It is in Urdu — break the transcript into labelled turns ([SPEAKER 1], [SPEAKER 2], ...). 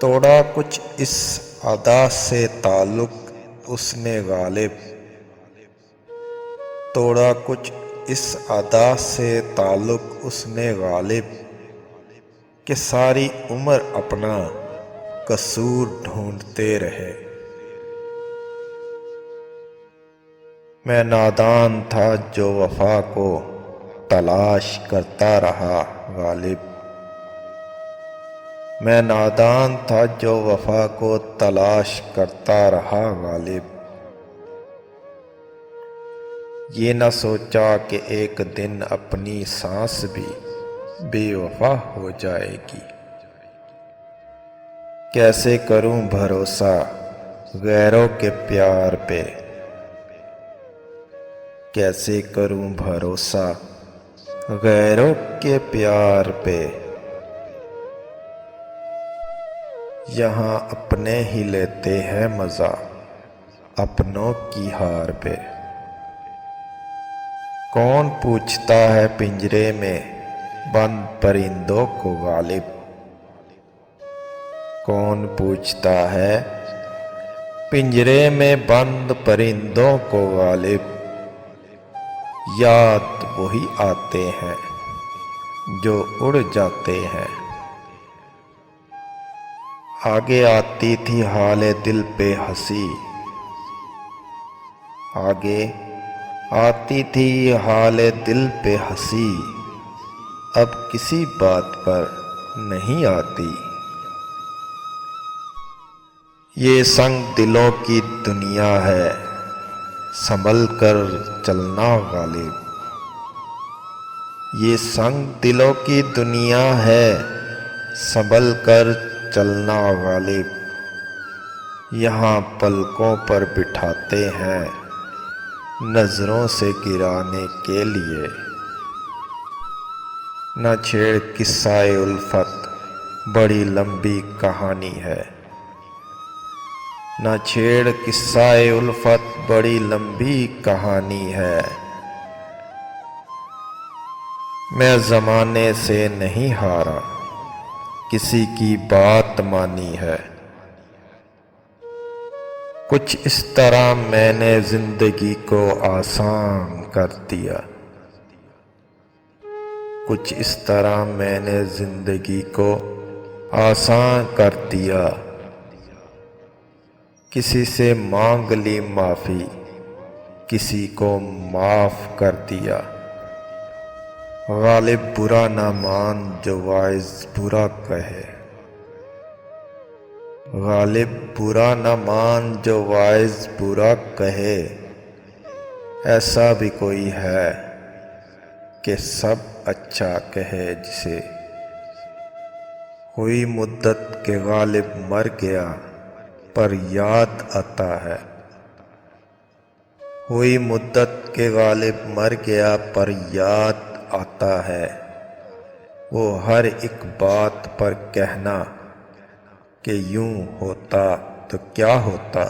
[SPEAKER 1] توڑا کچھ اس ادا سے تعلق اس نے غالب، توڑا کچھ اس ادا سے تعلق اس نے غالب، کہ ساری عمر اپنا قصور ڈھونڈتے رہے۔ میں نادان تھا جو وفا کو تلاش کرتا رہا غالب، میں نادان تھا جو وفا کو تلاش کرتا رہا غالب، یہ نہ سوچا کہ ایک دن اپنی سانس بھی بے وفا ہو جائے گی۔ کیسے کروں بھروسہ غیروں کے پیار پہ، کیسے کروں بھروسہ غیروں کے پیار پہ، یہاں اپنے ہی لیتے ہیں مزہ اپنوں کی ہار پہ۔ کون پوچھتا ہے پنجرے میں بند پرندوں کو غالب، کون پوچھتا ہے پنجرے میں بند پرندوں کو غالب، یاد وہی آتے ہیں جو اڑ جاتے ہیں۔ آگے آتی تھی حال دل پہ ہنسی، آگے آتی تھی حال دل پہ ہنسی، اب کسی بات پر نہیں آتی۔ یہ سنگ دلوں کی دنیا ہے سنبھل کر چلنا غالب، یہ سنگ دلوں کی دنیا ہے سنبھل کر چلنا غالب، یہاں پلکوں پر بٹھاتے ہیں نظروں سے گرانے کے لیے۔ نہ چھیڑ قصہ الفت بڑی لمبی کہانی ہے، نہ چھیڑ قصہ الفت بڑی لمبی کہانی ہے، میں زمانے سے نہیں ہارا کسی کی بات مانی ہے۔ کچھ اس طرح میں نے زندگی کو آسان کر دیا، کچھ اس طرح میں نے زندگی کو آسان کر دیا، کسی سے مانگ لی معافی کسی کو معاف کر دیا۔ غالب برا نہ مان جو واعظ برا کہے، غالب برا نہ مان جو واعظ برا کہے، ایسا بھی کوئی ہے کہ سب اچھا کہے جسے۔ ہوئی مدت کہ غالب مر گیا پر یاد آتا ہے، ہوئی مدت کہ غالب مر گیا پر یاد آتا ہے، وہ ہر ایک بات پر کہنا کہ یوں ہوتا تو کیا ہوتا۔